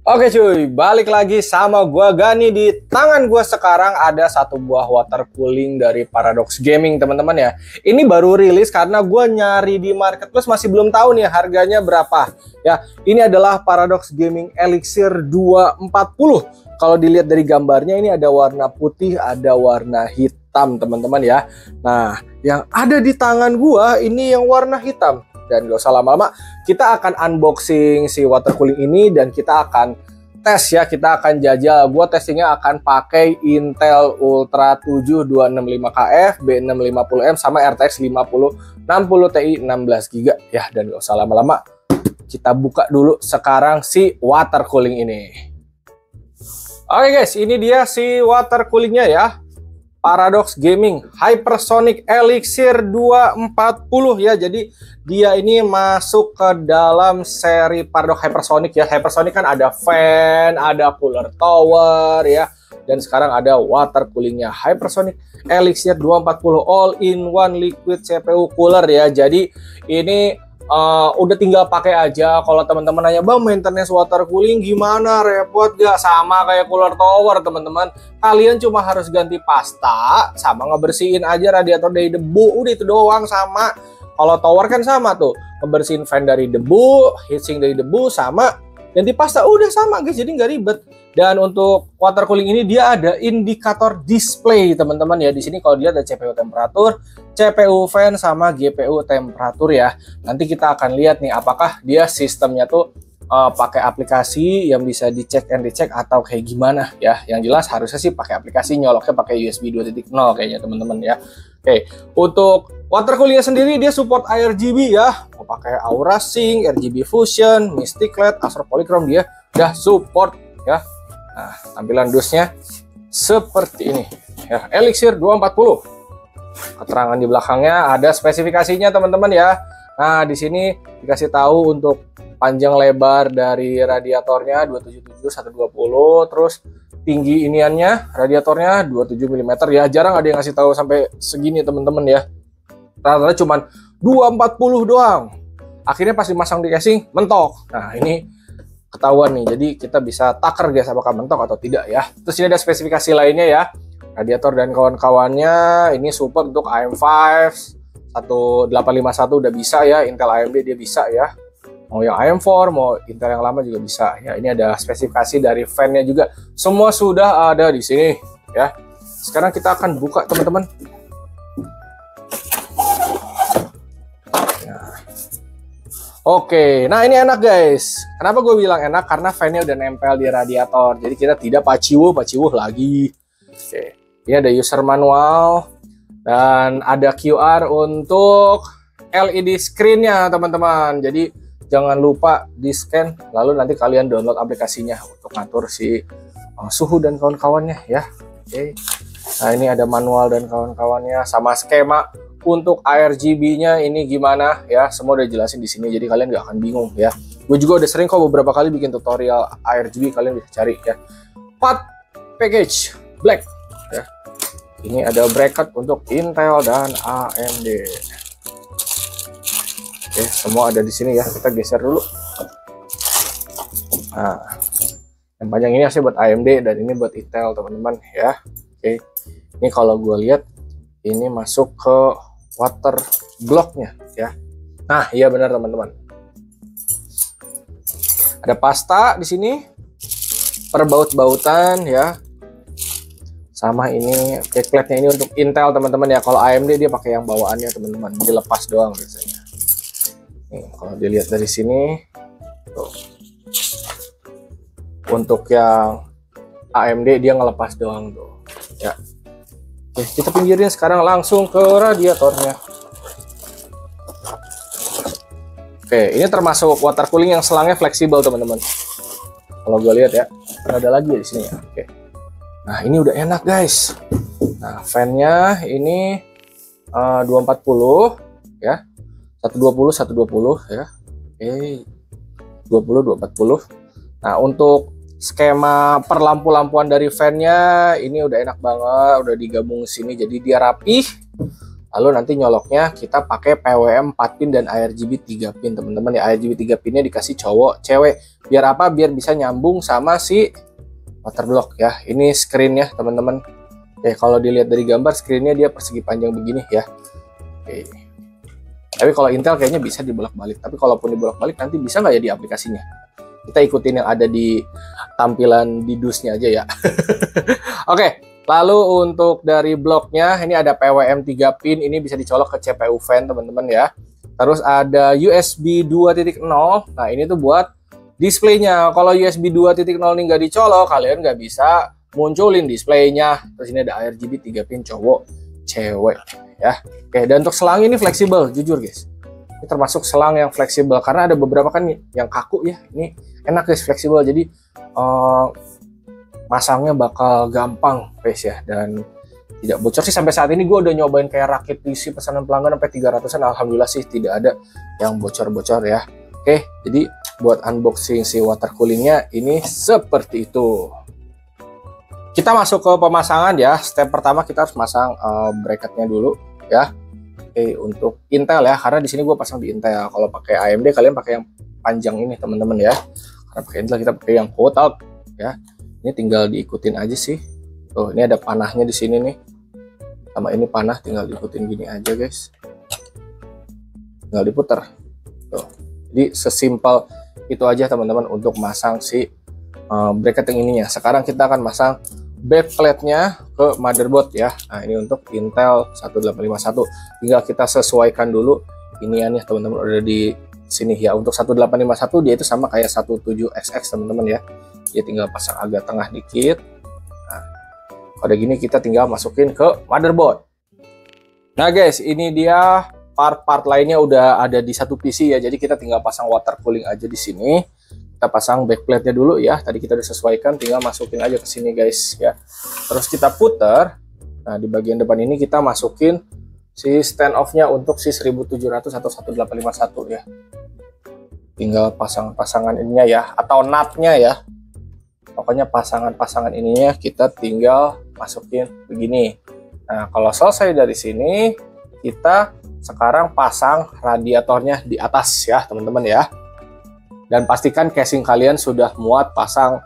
Oke cuy, balik lagi sama gua Gani. Di tangan gua sekarang ada satu buah water cooling dari Paradox Gaming, teman-teman ya. Ini baru rilis karena gua nyari di marketplace masih belum tahu nih harganya berapa. Ya, ini adalah Paradox Gaming Elixir 240. Kalau dilihat dari gambarnya ini ada warna putih, ada warna hitam, teman-teman ya. Nah, yang ada di tangan gua ini yang warna hitam. Dan gak usah lama-lama, kita akan unboxing si water cooling ini dan kita akan tes ya, kita akan jajal. Gua testingnya akan pakai Intel Ultra 7 265KF, B650M sama RTX 5060 Ti 16GB ya. Dan gak usah lama-lama, kita buka dulu sekarang si water cooling ini. Oke guys, ini dia si water coolingnya ya. Paradox Gaming Hypersonic Elixir 240 ya. Jadi dia ini masuk ke dalam seri Paradox Hypersonic ya. Hypersonic kan ada fan, ada cooler tower ya. Dan sekarang ada water coolingnya Hypersonic Elixir 240 all-in-one liquid CPU cooler ya. Jadi ini udah tinggal pakai aja. Kalau teman-teman nanya, bang maintenance water cooling gimana, repot gak? Sama kayak cooler tower teman-teman. Kalian cuma harus ganti pasta sama ngebersihin aja radiator dari debu, udah itu doang. Sama kalau tower kan sama tuh, ngebersihin fan dari debu, heatsink dari debu, sama ganti pasta, udah sama guys, jadi nggak ribet. Dan untuk water cooling ini dia ada indikator display teman-teman ya. Di sini kalau dia ada CPU temperatur, CPU fan sama GPU temperatur ya. Nanti kita akan lihat nih apakah dia sistemnya tuh pakai aplikasi yang bisa dicek and dicek atau kayak gimana ya. Yang jelas harusnya sih pakai aplikasi, nyoloknya pakai USB 2.0 kayaknya teman-teman ya. Oke, untuk water coolingnya sendiri dia support RGB ya. Mau pakai Aura Sync, RGB Fusion, Mystic LED, Astro Polychrome dia udah support ya. Nah, tampilan dusnya seperti ini ya, Elixir 240. Keterangan di belakangnya ada spesifikasinya teman-teman ya. Nah, di sini dikasih tahu untuk panjang lebar dari radiatornya 277 120, terus tinggi iniannya radiatornya 27 mm ya. Jarang ada yang ngasih tahu sampai segini teman-teman ya. Rata-rata cuman 240 doang. Akhirnya pas dimasang di casing mentok. Nah, ini ketahuan nih, jadi kita bisa taker guys apakah mentok atau tidak ya. Terus ini ada spesifikasi lainnya ya, radiator dan kawan-kawannya ini support untuk AM5 1851 udah bisa ya, Intel AMD dia bisa ya, mau yang AM4 mau Intel yang lama juga bisa ya. Ini ada spesifikasi dari fan-nya juga, semua sudah ada di sini ya. Sekarang kita akan buka teman-teman. Oke, nah ini enak guys. Kenapa gue bilang enak? Karena fan-nya udah nempel di radiator. Jadi kita tidak paciwuh lagi. Oke, ini ada user manual. Dan ada QR untuk LED screen-nya teman-teman. Jadi jangan lupa di-scan. Lalu nanti kalian download aplikasinya untuk ngatur si suhu dan kawan-kawannya ya. Oke, nah ini ada manual dan kawan-kawannya. Sama skema untuk RGB-nya ini gimana ya, semua udah jelasin di sini, jadi kalian gak akan bingung ya. Gue juga udah sering kok beberapa kali bikin tutorial RGB, kalian bisa cari ya. Part package black ya. Ini ada bracket untuk Intel dan AMD. Oke, semua ada di sini ya. Kita geser dulu. Nah, yang panjang ini asli buat AMD dan ini buat Intel teman-teman ya. Oke, ini kalau gue lihat ini masuk ke water blocknya ya. Nah, iya benar teman-teman. Ada pasta di sini, perbaut-bautan ya. Sama ini backplate-nya ini untuk Intel teman-teman ya. Kalau AMD dia pakai yang bawaannya teman-teman, dilepas doang biasanya. Nih, kalau dilihat dari sini tuh. Untuk yang AMD dia ngelepas doang tuh ya. Oke, kita pinggirin sekarang langsung ke radiatornya. Oke, ini termasuk water cooling yang selangnya fleksibel teman-teman. Kalau gue lihat ya, ada lagi di sini ya. Oke, nah ini udah enak guys. Nah fan-nya ini 240 ya, 120 ya. Oke, 20 240. Nah, untuk skema perlampu-lampuan dari fan-nya ini udah enak banget, udah digabung sini jadi dia rapih. Lalu nanti nyoloknya kita pakai PWM 4 pin dan ARGB 3 pin, teman-teman ya. ARGB 3 pinnya dikasih cowok, cewek. Biar apa? Biar bisa nyambung sama si waterblock ya. Ini screen-nya, teman-teman. Oke, kalau dilihat dari gambar screen-nya dia persegi panjang begini ya. Oke. Tapi kalau Intel kayaknya bisa dibolak-balik. Tapi kalaupun dibolak-balik nanti bisa nggak ya di aplikasinya? Kita ikutin yang ada di tampilan di DUS-nya aja ya. Oke, lalu untuk dari bloknya ini ada PWM 3 pin. Ini bisa dicolok ke CPU fan, teman-teman ya. Terus ada USB 2.0. Nah, ini tuh buat displaynya. Kalau USB 2.0 ini nggak dicolok, kalian nggak bisa munculin displaynya. Terus ini ada ARGB 3 pin cowok, cewek ya. Oke, dan untuk selang ini fleksibel, jujur guys. Ini termasuk selang yang fleksibel karena ada beberapa kan yang kaku ya. Ini enak guys, fleksibel. Jadi masangnya bakal gampang guys ya, dan tidak bocor sih. Sampai saat ini gue udah nyobain kayak rakit PC pesanan pelanggan sampai 300-an, alhamdulillah sih tidak ada yang bocor-bocor ya. Oke, jadi buat unboxing si water coolingnya ini seperti itu. Kita masuk ke pemasangan ya. Step pertama kita harus masang bracketnya dulu ya. Oke, untuk Intel ya, karena di sini gue pasang di Intel. Kalau pakai AMD kalian pakai yang panjang ini teman-teman ya. Karena pakai Intel kita pakai yang kotak ya. Ini tinggal diikutin aja sih. Tuh, ini ada panahnya di sini nih. Sama ini panah, tinggal diikutin gini aja guys. Tinggal diputar. Tuh. Jadi sesimpel itu aja teman-teman untuk masang si bracket yang ininya. Sekarang kita akan masang backplate-nya ke motherboard ya. Nah, ini untuk Intel 1851. Tinggal kita sesuaikan dulu iniannya teman-teman, udah di sini ya. Untuk 1851 dia itu sama kayak 17XX teman-teman ya. Dia tinggal pasang agak tengah dikit. Nah, kalau gini kita tinggal masukin ke motherboard. Nah guys, ini dia part-part lainnya udah ada di satu PC ya. Jadi kita tinggal pasang water cooling aja di sini. Kita pasang backplate-nya dulu ya. Tadi kita udah sesuaikan, tinggal masukin aja ke sini guys ya. Terus kita putar. Nah, di bagian depan ini kita masukin si stand off-nya untuk si 1700 atau 1851 ya. Tinggal pasang-pasangan ininya ya, atau nut-nya ya. Pokoknya pasangan-pasangan ininya kita tinggal masukin begini. Nah, kalau selesai dari sini, kita sekarang pasang radiatornya di atas ya teman-teman ya. Dan pastikan casing kalian sudah muat pasang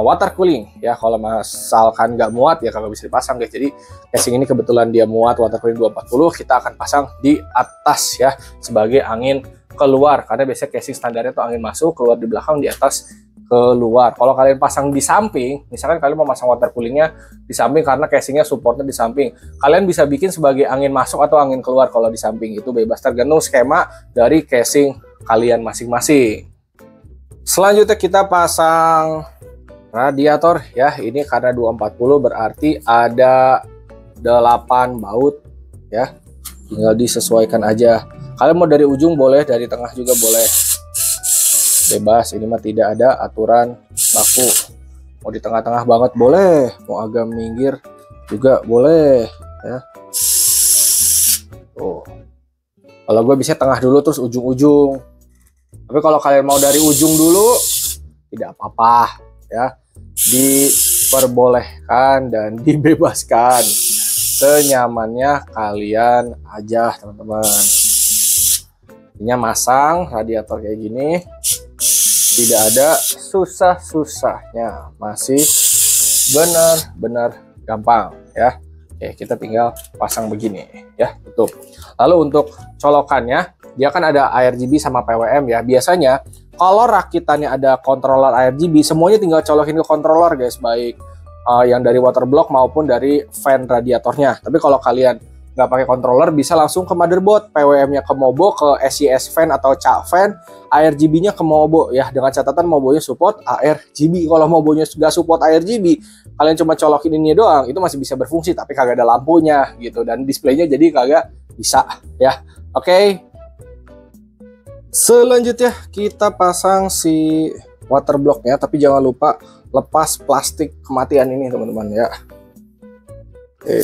water cooling ya. Kalau misalkan nggak muat ya kalau bisa dipasang guys. Jadi casing ini kebetulan dia muat water cooling 240, kita akan pasang di atas ya sebagai angin keluar. Karena biasanya casing standarnya tuh angin masuk, keluar di belakang, di atas keluar. Kalau kalian pasang di samping, misalkan kalian mau masang water coolingnya di samping karena casingnya supportnya di samping, kalian bisa bikin sebagai angin masuk atau angin keluar. Kalau di samping itu bebas, tergantung skema dari casing kalian masing-masing. Selanjutnya kita pasang radiator ya. Ini karena 240 berarti ada 8 baut ya. Tinggal disesuaikan aja. Kalian mau dari ujung boleh, dari tengah juga boleh. Bebas, ini mah tidak ada aturan baku. Mau di tengah-tengah banget boleh, mau agak minggir juga boleh ya. Tuh. Kalau gue bisa tengah dulu terus ujung-ujung. Tapi kalau kalian mau dari ujung dulu, tidak apa-apa ya. Diperbolehkan dan dibebaskan senyamannya kalian aja teman-teman. Ini masang radiator kayak gini, tidak ada susah-susahnya, masih benar-benar gampang ya. Oke, kita tinggal pasang begini ya, tutup. Lalu untuk colokannya, dia kan ada ARGB sama PWM ya. Biasanya kalau rakitannya ada controller ARGB, semuanya tinggal colokin ke controller guys, baik yang dari water block maupun dari fan radiatornya. Tapi kalau kalian nggak pakai controller, bisa langsung ke motherboard, PWM-nya ke Mobo, ke SIS fan atau CA fan, ARGB-nya ke Mobo ya. Dengan catatan Mobonya support ARGB. Kalau Mobonya nggak support ARGB, kalian cuma colokin ini doang, itu masih bisa berfungsi, tapi kagak ada lampunya gitu, dan displaynya jadi kagak bisa ya. Oke. Selanjutnya kita pasang si water blocknya, tapi jangan lupa lepas plastik kematian ini teman-teman ya.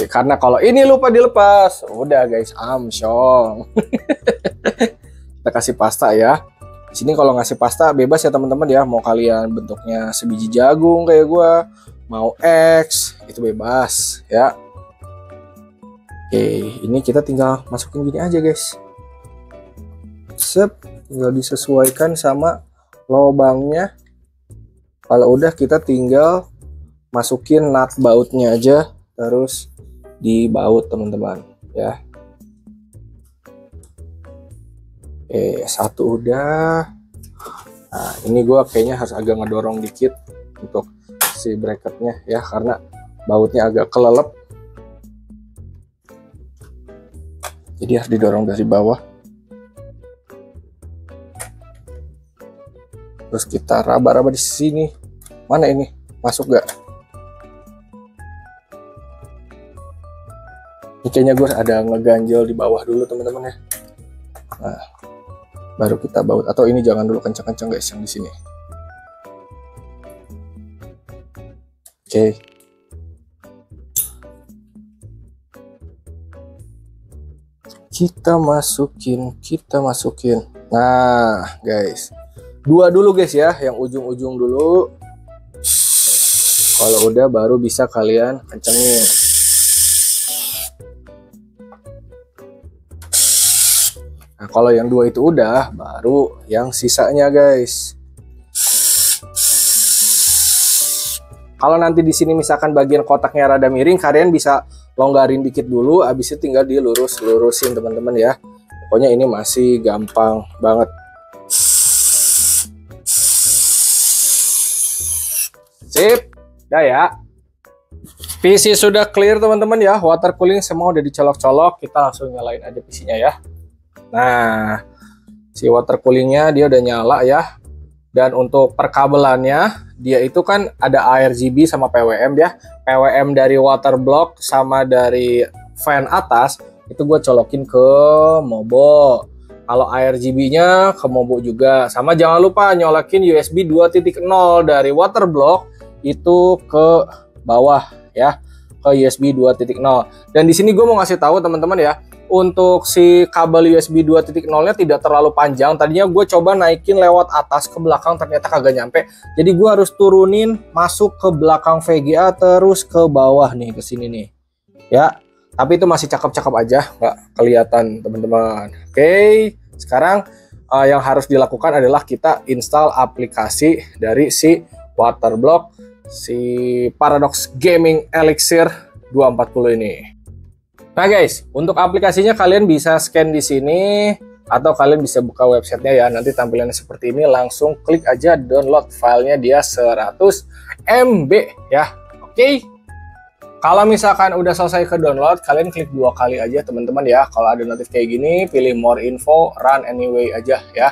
Karena kalau ini lupa dilepas, udah guys, amsyong. Kita kasih pasta ya. Di sini kalau ngasih pasta bebas ya teman-teman ya. Mau kalian bentuknya sebiji jagung kayak gue, mau X itu bebas ya. Oke, ini kita tinggal masukin gini aja guys. Sep, tinggal disesuaikan sama lubangnya. Kalau udah kita tinggal masukin nut bautnya aja, terus dibaut teman-teman ya. Oke, satu udah. Nah, ini gue kayaknya harus agak ngedorong dikit untuk si bracketnya ya, karena bautnya agak kelelep. Jadi harus didorong dari bawah. Terus kita raba-raba di sini. Mana ini? Masuk gak? Ini kayaknya gue ada ngeganjel di bawah dulu teman-teman ya. Nah, baru kita baut, atau ini jangan dulu kencang-kencang guys yang di sini. Oke. Kita masukin. Nah, guys. Dua dulu guys ya, yang ujung-ujung dulu. Kalau udah baru bisa kalian kencengin. Nah, kalau yang dua itu udah, baru yang sisanya guys. Kalau nanti di sini misalkan bagian kotaknya rada miring, kalian bisa longgarin dikit dulu, habis itu tinggal dilurus-lurusin teman-teman ya. Pokoknya ini masih gampang banget. Sip, udah ya. PC sudah clear teman-teman ya, water cooling semua udah dicolok-colok, kita langsung nyalain aja PC-nya ya. Nah, si water coolingnya dia udah nyala ya. Dan untuk perkabelannya, dia itu kan ada ARGB sama PWM ya. PWM dari water block sama dari fan atas, itu gue colokin ke Mobo. Kalau ARGB-nya ke Mobo juga. Sama jangan lupa nyolokin USB 2.0 dari water block itu ke bawah ya, ke USB 2.0. Dan di sini gue mau ngasih tahu teman-teman ya, untuk si kabel USB 2.0-nya tidak terlalu panjang. Tadinya gue coba naikin lewat atas ke belakang, ternyata kagak nyampe. Jadi gue harus turunin masuk ke belakang VGA terus ke bawah nih, ke sini nih. Ya, tapi itu masih cakep-cakep aja, nggak kelihatan teman-teman. Oke, sekarang yang harus dilakukan adalah kita install aplikasi dari si Waterblock, si Paradox Gaming Elixir 240 ini. Nah guys, untuk aplikasinya kalian bisa scan di sini atau kalian bisa buka websitenya ya. Nanti tampilannya seperti ini, langsung klik aja download filenya, dia 100 MB ya. Oke. Kalau misalkan udah selesai ke download, kalian klik 2 kali aja teman-teman ya. Kalau ada notif kayak gini, pilih more info, run anyway aja ya.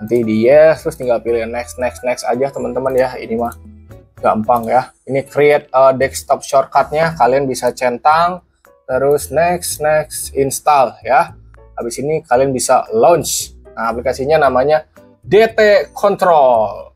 Nanti di yes, terus tinggal pilih next aja teman-teman ya. Ini mah gampang ya. Ini create a desktop shortcutnya, kalian bisa centang. Terus next install ya. Habis ini kalian bisa launch. Nah, aplikasinya namanya DT Control.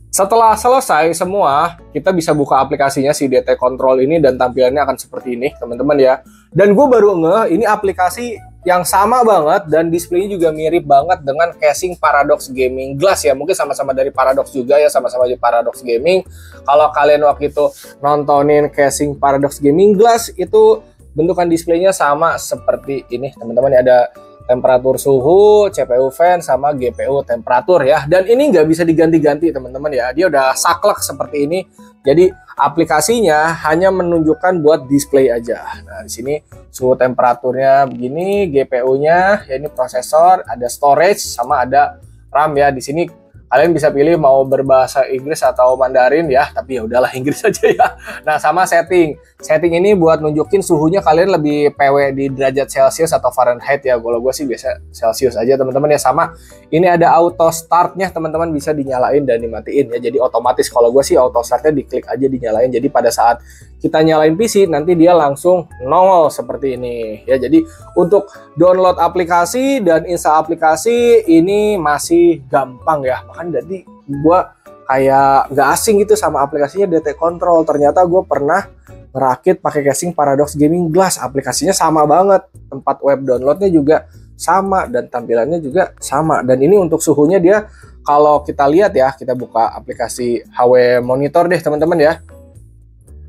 Setelah selesai semua, kita bisa buka aplikasinya si DT Control ini dan tampilannya akan seperti ini, teman-teman ya. Dan gue baru ngeh, ini aplikasi yang sama banget dan displaynya juga mirip banget dengan casing Paradox Gaming Glass ya. Mungkin sama-sama dari Paradox juga ya, sama-sama di Paradox Gaming. Kalau kalian waktu itu nontonin casing Paradox Gaming Glass, itu bentukan displaynya sama seperti ini teman-teman ya. Ada temperatur suhu, CPU fan, sama GPU temperatur ya. Dan ini nggak bisa diganti-ganti teman-teman ya. Dia udah saklek seperti ini. Jadi aplikasinya hanya menunjukkan buat display aja. Nah, di sini suhu temperaturnya begini, GPU-nya ya ini prosesor, ada storage sama ada RAM ya. Di sini kalian bisa pilih mau berbahasa Inggris atau Mandarin ya, tapi ya udahlah Inggris aja ya. Nah, sama setting. Setting ini buat nunjukin suhunya kalian lebih PW di derajat Celcius atau Fahrenheit ya. Kalau gue sih biasa Celcius aja teman-teman ya. Sama ini ada auto startnya teman-teman, bisa dinyalain dan dimatiin ya. Jadi otomatis, kalau gue sih auto startnya diklik aja dinyalain. Jadi pada saat kita nyalain PC nanti dia langsung nongol seperti ini ya. Jadi untuk download aplikasi dan install aplikasi ini masih gampang ya. Bahkan jadi gue kayak gak asing gitu sama aplikasinya DT Control. Ternyata gue pernah ngerakit pakai casing Paradox Gaming Glass, aplikasinya sama banget, tempat web downloadnya juga sama dan tampilannya juga sama. Dan ini untuk suhunya dia kalau kita lihat ya, kita buka aplikasi HW Monitor deh teman-teman ya.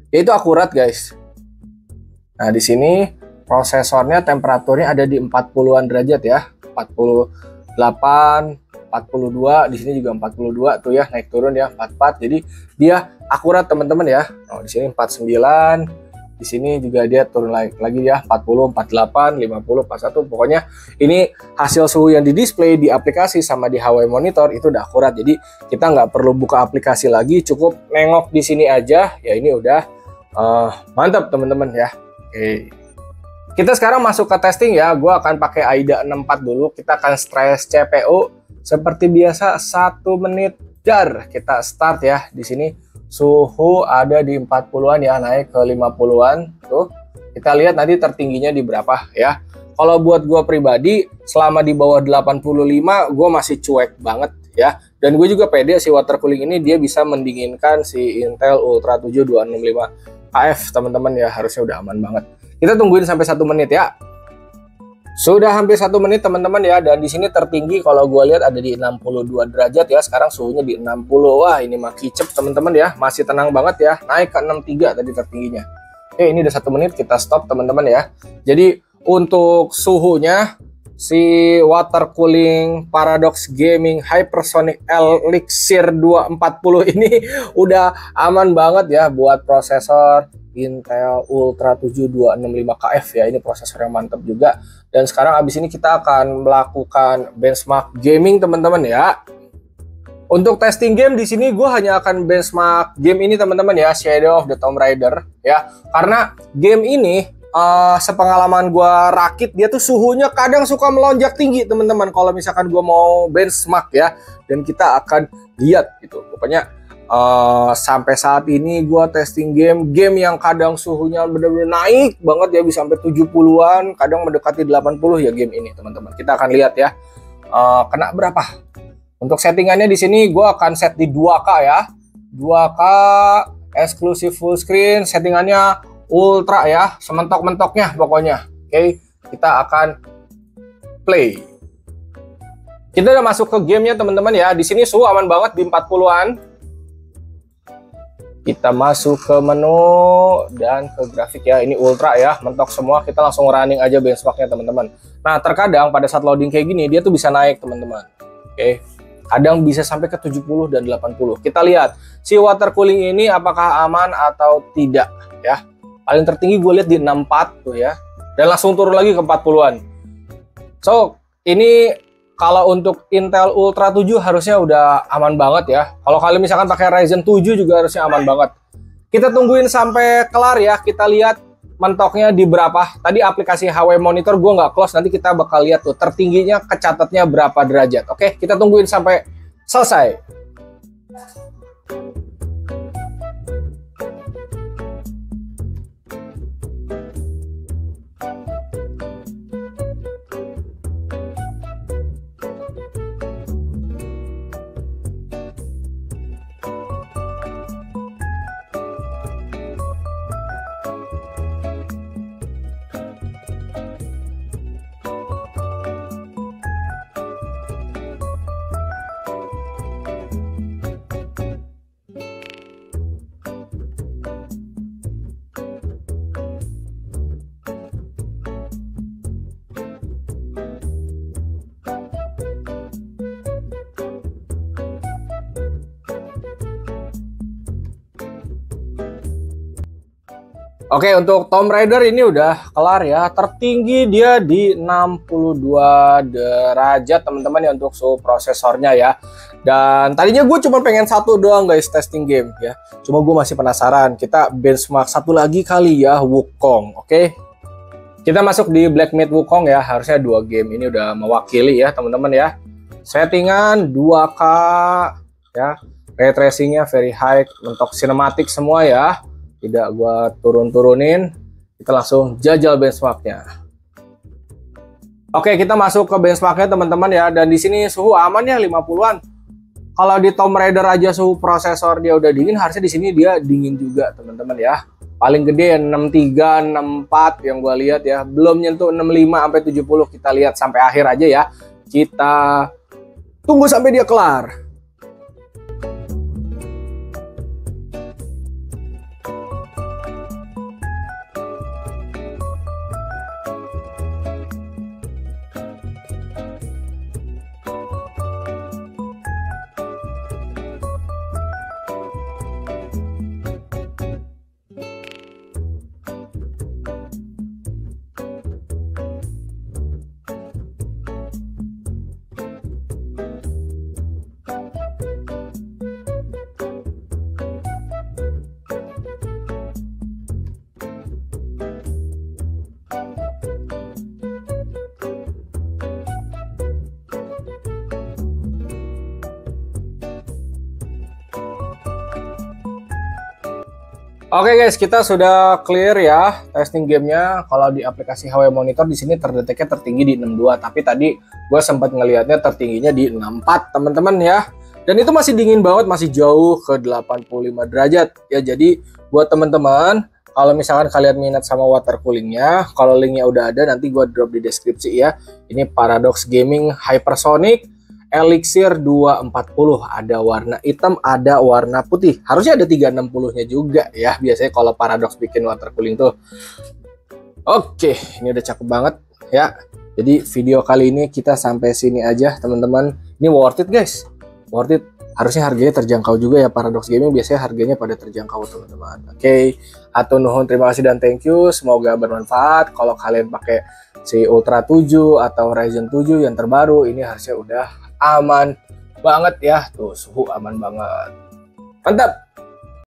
Itu akurat guys. Nah, di sini prosesornya temperaturnya ada di 40-an derajat ya. 48, 42, di sini juga 42 tuh ya, naik turun ya 44. Jadi dia akurat teman-teman ya. Oh, di sini 49. Di sini juga dia turun lagi ya 40, 48, 50, 41. Pokoknya ini hasil suhu yang di display di aplikasi sama di HW Monitor itu udah akurat. Jadi kita nggak perlu buka aplikasi lagi, cukup nengok di sini aja. Ya ini udah mantap teman-teman ya. Oke. Kita sekarang masuk ke testing ya. Gue akan pakai AIDA 64 dulu. Kita akan stress CPU seperti biasa 1 menit jar. Kita start ya di sini. Suhu ada di 40-an ya, naik ke 50-an. Tuh, kita lihat nanti tertingginya di berapa ya. Kalau buat gue pribadi, selama di bawah 85, gue masih cuek banget ya. Dan gue juga pede si water cooling ini dia bisa mendinginkan si Intel Ultra 7 265AF teman-teman ya. Harusnya udah aman banget. Kita tungguin sampai 1 menit ya. Sudah hampir 1 menit teman-teman ya, dan di sini tertinggi kalau gue lihat ada di 62 derajat ya. Sekarang suhunya di 60. Wah, ini mah kicep teman-teman ya, masih tenang banget ya. Naik ke 63 tadi tertingginya. Oke, ini udah 1 menit, kita stop teman-teman ya. Jadi untuk suhunya si water cooling Paradox Gaming Hypersonic Elixir 240 ini udah aman banget ya buat prosesor Intel Ultra 7 265KF ya. Ini prosesor yang mantap juga. Dan sekarang abis ini kita akan melakukan benchmark gaming teman-teman ya. Untuk testing game di sini gue hanya akan benchmark game ini teman-teman ya, Shadow of the Tomb Raider ya. Karena game ini sepengalaman gue rakit dia tuh suhunya kadang suka melonjak tinggi teman-teman. Kalau misalkan gue mau benchmark ya, dan kita akan lihat gitu. Pokoknya sampai saat ini gue testing game yang kadang suhunya benar-benar naik banget ya, bisa sampai 70-an, kadang mendekati 80 ya game ini teman-teman. Kita akan lihat ya kena berapa. Untuk settingannya di sini gue akan set di 2K ya, 2K eksklusif full screen, settingannya ultra ya, sementok-mentoknya pokoknya. Oke, kita akan play. Kita udah masuk ke gamenya teman-teman ya. Di sini suhu aman banget di 40-an. Kita masuk ke menu dan ke grafik ya. Ini ultra ya, mentok semua. Kita langsung running aja benchmarknya teman-teman. Nah, terkadang pada saat loading kayak gini dia tuh bisa naik teman-teman. Oke, kadang bisa sampai ke 70 dan 80. Kita lihat si water cooling ini apakah aman atau tidak ya. Paling tertinggi gue lihat di 64 tuh ya, dan langsung turun lagi ke 40-an. So ini kalau untuk Intel Ultra 7 harusnya udah aman banget ya. Kalau kalian misalkan pakai Ryzen 7 juga harusnya aman banget. Kita tungguin sampai kelar ya. Kita lihat mentoknya di berapa. Tadi aplikasi HW Monitor gue nggak close. Nanti kita bakal lihat tuh tertingginya kecatatnya berapa derajat. Oke, kita tungguin sampai selesai. Oke, untuk Tomb Raider ini udah kelar ya. Tertinggi dia di 62 derajat teman-teman ya untuk suhu prosesornya ya. Dan tadinya gue cuma pengen satu doang guys testing game ya. Cuma gue masih penasaran. Kita benchmark satu lagi kali ya, Wukong. Oke. Kita masuk di Black Myth Wukong ya. Harusnya 2 game ini udah mewakili ya teman-teman ya. Settingan 2K ya. Ray tracingnya very high, mentok sinematik semua ya. Tidak gua turun-turunin, kita langsung jajal benchmarknya. Oke, kita masuk ke benchmarknya teman-teman ya, dan di sini suhu aman ya 50-an. Kalau di Tomb Raider aja suhu prosesor dia udah dingin, harusnya di sini dia dingin juga teman-teman ya. paling gede 63, 64 yang gua lihat ya. Belum nyentuh 65 sampai 70. Kita lihat sampai akhir aja ya. Kita tunggu sampai dia kelar. Oke guys, kita sudah clear ya testing gamenya. Kalau di aplikasi HW Monitor di sini terdeteknya tertinggi di 62, tapi tadi gue sempat ngelihatnya tertingginya di 64 teman-teman ya. Dan itu masih dingin banget, masih jauh ke 85 derajat ya. Jadi buat teman-teman, kalau misalkan kalian minat sama water coolingnya, kalau linknya udah ada nanti gue drop di deskripsi ya. Ini Paradox Gaming Hypersonic Elixir 240, ada warna hitam, ada warna putih. Harusnya ada 360-nya juga ya. Biasanya kalau Paradox bikin water cooling tuh. Oke, ini udah cakep banget ya. Jadi video kali ini kita sampai sini aja teman-teman. Ini worth it guys. Worth it. Harusnya harganya terjangkau juga ya. Paradox Gaming biasanya harganya pada terjangkau teman-teman. Oke, hatur nuhun, terima kasih dan thank you. Semoga bermanfaat. Kalau kalian pakai si Ultra 7 atau Ryzen 7 yang terbaru, ini harusnya udah aman banget ya. Tuh, suhu aman banget. Mantap.